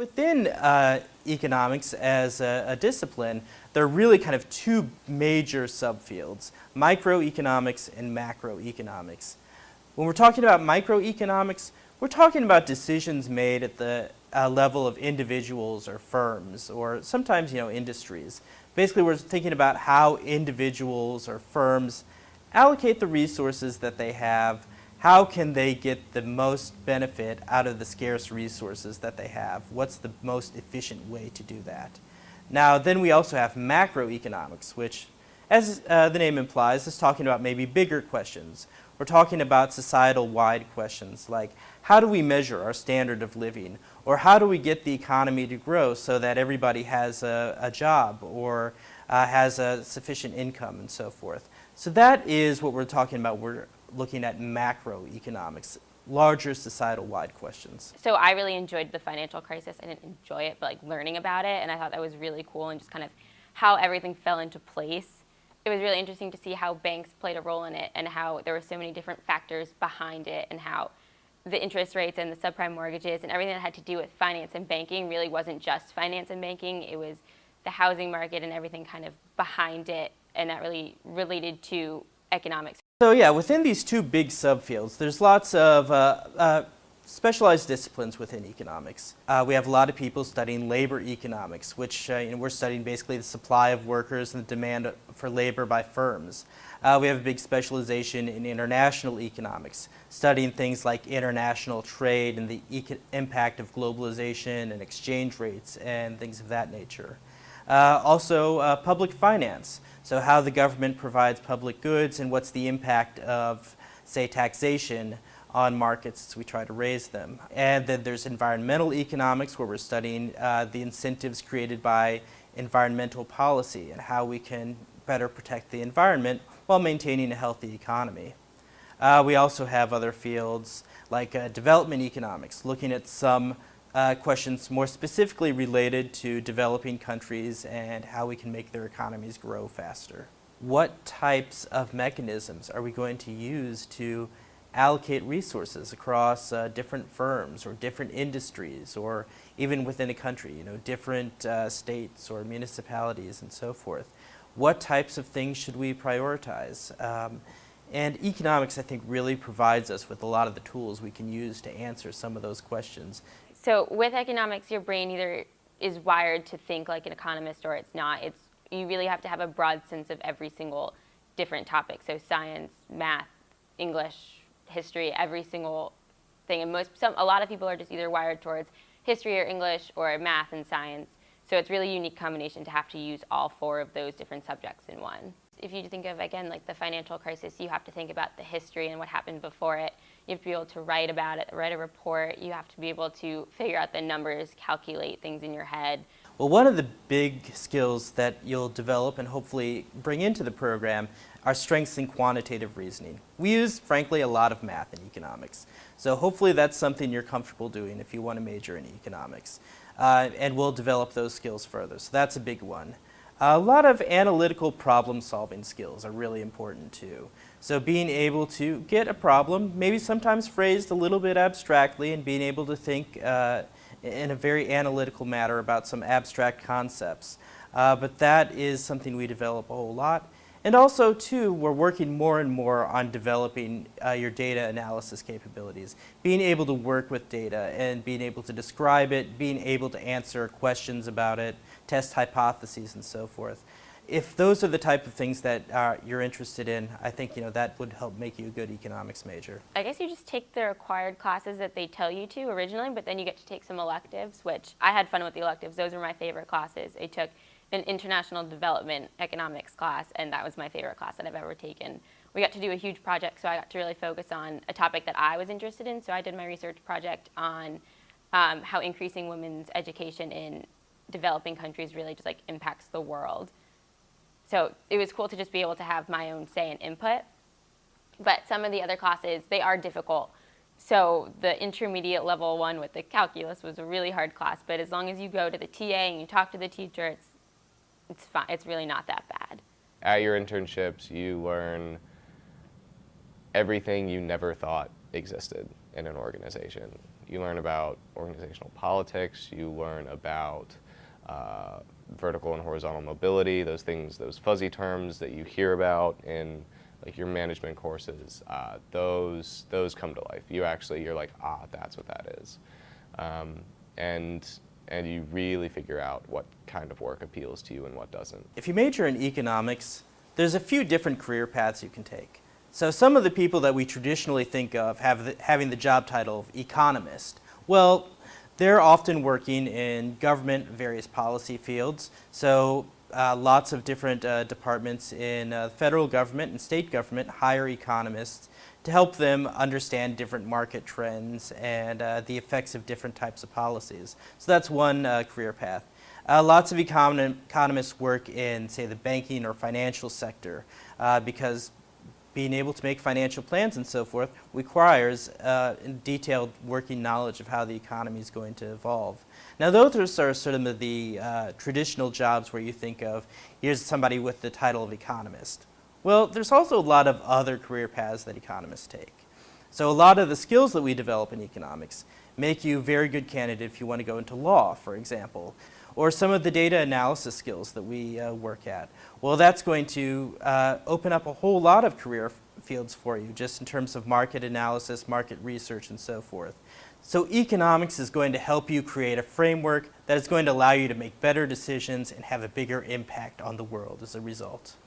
Within economics as a discipline, there are really kind of two major subfields, microeconomics and macroeconomics. When we're talking about microeconomics, we're talking about decisions made at the level of individuals or firms or sometimes industries. Basically, we're thinking about how individuals or firms allocate the resources that they have. How can they get the most benefit out of the scarce resources that they have? What's the most efficient way to do that? Now, then we also have macroeconomics, which, as the name implies, is talking about maybe bigger questions. We're talking about societal-wide questions like, how do we measure our standard of living? Or how do we get the economy to grow so that everybody has a job or has a sufficient income and so forth? So that is what we're talking about. We're looking at macroeconomics, larger societal-wide questions. So I really enjoyed the financial crisis. I didn't enjoy it, but like learning about it, and I thought that was really cool, and just kind of how everything fell into place. It was really interesting to see how banks played a role in it and how there were so many different factors behind it, and how the interest rates and the subprime mortgages and everything that had to do with finance and banking really wasn't just finance and banking. It was the housing market and everything kind of behind it, and that really related to economics. So yeah, within these two big subfields, there's lots of specialized disciplines within economics. We have a lot of people studying labor economics, which we're studying basically the supply of workers and the demand for labor by firms. We have a big specialization in international economics, studying things like international trade and the impact of globalization and exchange rates and things of that nature. Also, public finance, so how the government provides public goods and what's the impact of, say, taxation on markets as we try to raise them. And then there's environmental economics, where we're studying the incentives created by environmental policy and how we can better protect the environment while maintaining a healthy economy. We also have other fields like development economics, looking at some questions more specifically related to developing countries and how we can make their economies grow faster. What types of mechanisms are we going to use to allocate resources across different firms or different industries, or even within a country, different states or municipalities and so forth? What types of things should we prioritize? And economics, I think, really provides us with a lot of the tools we can use to answer some of those questions. So with economics, your brain either is wired to think like an economist or it's not. You really have to have a broad sense of every single different topic. So science, math, English, history, every single thing. And a lot of people are just either wired towards history or English or math and science. So it's really a unique combination to have to use all four of those different subjects in one. If you think of, again, like the financial crisis, you have to think about the history and what happened before it. You have to be able to write about it, write a report. You have to be able to figure out the numbers, calculate things in your head. Well, one of the big skills that you'll develop and hopefully bring into the program are strengths in quantitative reasoning. We use, frankly, a lot of math in economics. So hopefully that's something you're comfortable doing if you want to major in economics. And we'll develop those skills further. So that's a big one. A lot of analytical problem-solving skills are really important too. So being able to get a problem, maybe sometimes phrased a little bit abstractly, and being able to think in a very analytical manner about some abstract concepts. But that is something we develop a whole lot. And also, too, we're working more and more on developing your data analysis capabilities. Being able to work with data and being able to describe it, being able to answer questions about it, test hypotheses, and so forth. If those are the type of things that you're interested in, I think that would help make you a good economics major. I guess you just take the required classes that they tell you to originally, but then you get to take some electives, which I had fun with the electives. Those were my favorite classes. I took an international development economics class, and that was my favorite class that I've ever taken. We got to do a huge project, so I got to really focus on a topic that I was interested in. So I did my research project on how increasing women's education in developing countries really just like impacts the world. So it was cool to just be able to have my own say and input. But some of the other classes, they are difficult. So the intermediate level one with the calculus was a really hard class, but as long as you go to the TA and you talk to the teacher, it's fine. It's really not that bad. At your internships, you learn everything you never thought existed in an organization. You learn about organizational politics. You learn about vertical and horizontal mobility, those things, those fuzzy terms that you hear about in like your management courses. Those come to life. You're like, ah, that's what that is. And you really figure out what kind of work appeals to you and what doesn't. If you major in economics, there's a few different career paths you can take. So some of the people that we traditionally think of having the job title of economist, well, they're often working in government, various policy fields. So lots of different departments in federal government and state government hire economists to help them understand different market trends and the effects of different types of policies. So that's one career path. Lots of economists work in, say, the banking or financial sector because being able to make financial plans and so forth requires detailed working knowledge of how the economy is going to evolve. Now those are sort of the traditional jobs where you think of, here's somebody with the title of economist. Well, there's also a lot of other career paths that economists take. So a lot of the skills that we develop in economics make you a very good candidate if you want to go into law, for example, or some of the data analysis skills that we work at. Well, that's going to open up a whole lot of career fields for you, just in terms of market analysis, market research, and so forth. So economics is going to help you create a framework that is going to allow you to make better decisions and have a bigger impact on the world as a result.